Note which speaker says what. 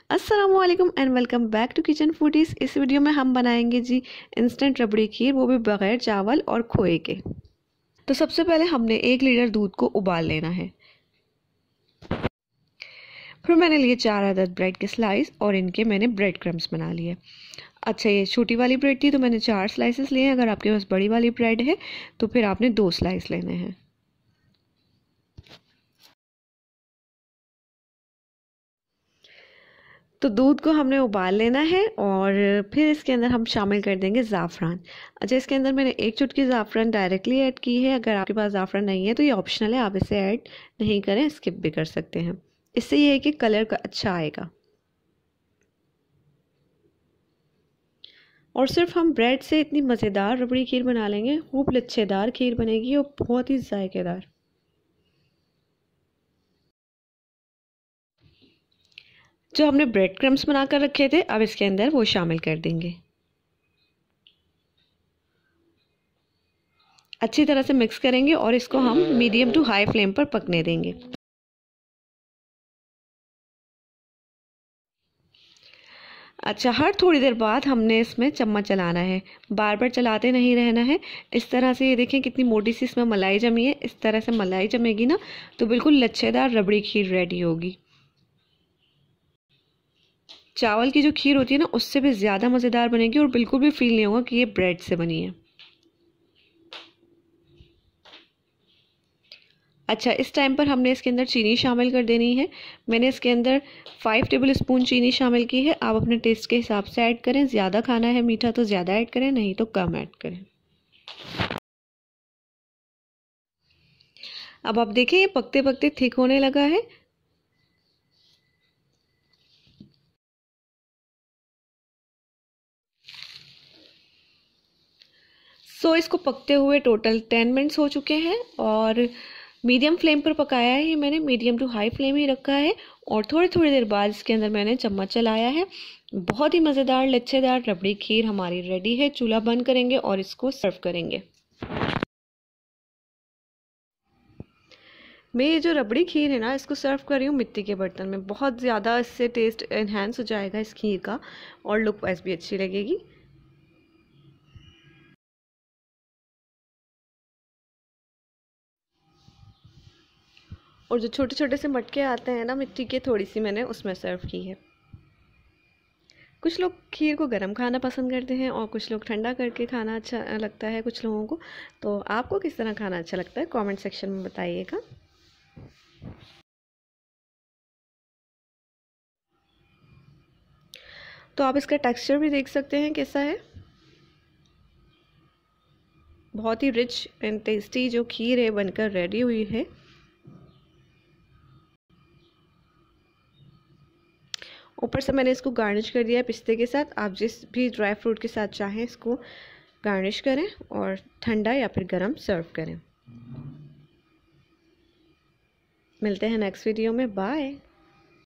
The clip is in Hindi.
Speaker 1: अस्सलामुअलैकुम and welcome back to kitchen foodies. इस वीडियो में हम बनाएंगे जी इंस्टेंट रबड़ी खीर, वो भी बगैर चावल और खोए के। तो सबसे पहले हमने 1 लीटर दूध को उबाल लेना है। फिर मैंने लिए 4 अदद ब्रेड के स्लाइस और इनके मैंने ब्रेड क्रम्स बना लिए। अच्छा, ये छोटी वाली ब्रेड थी तो मैंने 4 स्लाइसेस लिए हैं। अगर आपके पास बड़ी वाली ब्रेड है तो फिर आपने 2 स्लाइस लेने हैं। तो दूध को हमने उबाल लेना है और फिर इसके अंदर हम शामिल कर देंगे ज़ाफ़रान। अच्छा, इसके अंदर मैंने 1 चुटकी ज़ाफ़रान डायरेक्टली ऐड की है। अगर आपके पास ज़ाफ़रान नहीं है तो ये ऑप्शनल है, आप इसे ऐड नहीं करें, स्किप भी कर सकते हैं। इससे ये है कि कलर का अच्छा आएगा। और सिर्फ हम ब्रेड से इतनी मज़ेदार रबड़ी खीर बना लेंगे, खूब लच्छेदार खीर बनेगी और बहुत ही जायकेदार। जो हमने ब्रेड क्रम्स बना कर रखे थे, अब इसके अंदर वो शामिल कर देंगे। अच्छी तरह से मिक्स करेंगे और इसको हम मीडियम टू हाई फ्लेम पर पकने देंगे। अच्छा, हर थोड़ी देर बाद हमने इसमें चम्मच चलाना है, बार बार चलाते नहीं रहना है। इस तरह से ये देखें कितनी मोटी सी इसमें मलाई जमी है। इस तरह से मलाई जमेगी ना तो बिल्कुल लच्छेदार रबड़ी खीर रेडी होगी। चावल की जो खीर होती है ना, उससे भी ज़्यादा मज़ेदार बनेगी और बिल्कुल भी फील नहीं होगा कि ये ब्रेड से बनी है। अच्छा, इस टाइम पर हमने इसके अंदर चीनी शामिल कर देनी है। मैंने इसके अंदर 5 टेबल स्पून चीनी शामिल की है। आप अपने टेस्ट के हिसाब से ऐड करें। ज़्यादा खाना है मीठा तो ज़्यादा ऐड करें, नहीं तो कम ऐड करें। अब आप देखें ये पकते पकते थिक होने लगा है। इसको पकते हुए टोटल 10 मिनट्स हो चुके हैं और मीडियम फ्लेम पर पकाया है। ये मैंने मीडियम टू हाई फ्लेम ही रखा है और थोड़ी थोड़ी देर बाद इसके अंदर मैंने चम्मच चलाया है। बहुत ही मज़ेदार लच्छेदार रबड़ी खीर हमारी रेडी है। चूल्हा बंद करेंगे और इसको सर्व करेंगे। मैं ये जो रबड़ी खीर है ना, इसको सर्व कर रही हूँ मिट्टी के बर्तन में। बहुत ज़्यादा इससे टेस्ट एनहांस हो जाएगा इस खीर का और लुक वाइज भी अच्छी लगेगी। और जो छोटे छोटे से मटके आते हैं ना मिट्टी के, थोड़ी सी मैंने उसमें सर्व की है। कुछ लोग खीर को गर्म खाना पसंद करते हैं और कुछ लोग ठंडा करके खाना अच्छा लगता है कुछ लोगों को। तो आपको किस तरह खाना अच्छा लगता है, कमेंट सेक्शन में बताइएगा। तो आप इसका टेक्सचर भी देख सकते हैं कैसा है। बहुत ही रिच एंड टेस्टी जो खीर है बनकर रेडी हुई है। ऊपर से मैंने इसको गार्निश कर दिया है पिस्ते के साथ। आप जिस भी ड्राई फ्रूट के साथ चाहें इसको गार्निश करें और ठंडा या फिर गरम सर्व करें। मिलते हैं नेक्स्ट वीडियो में। बाय।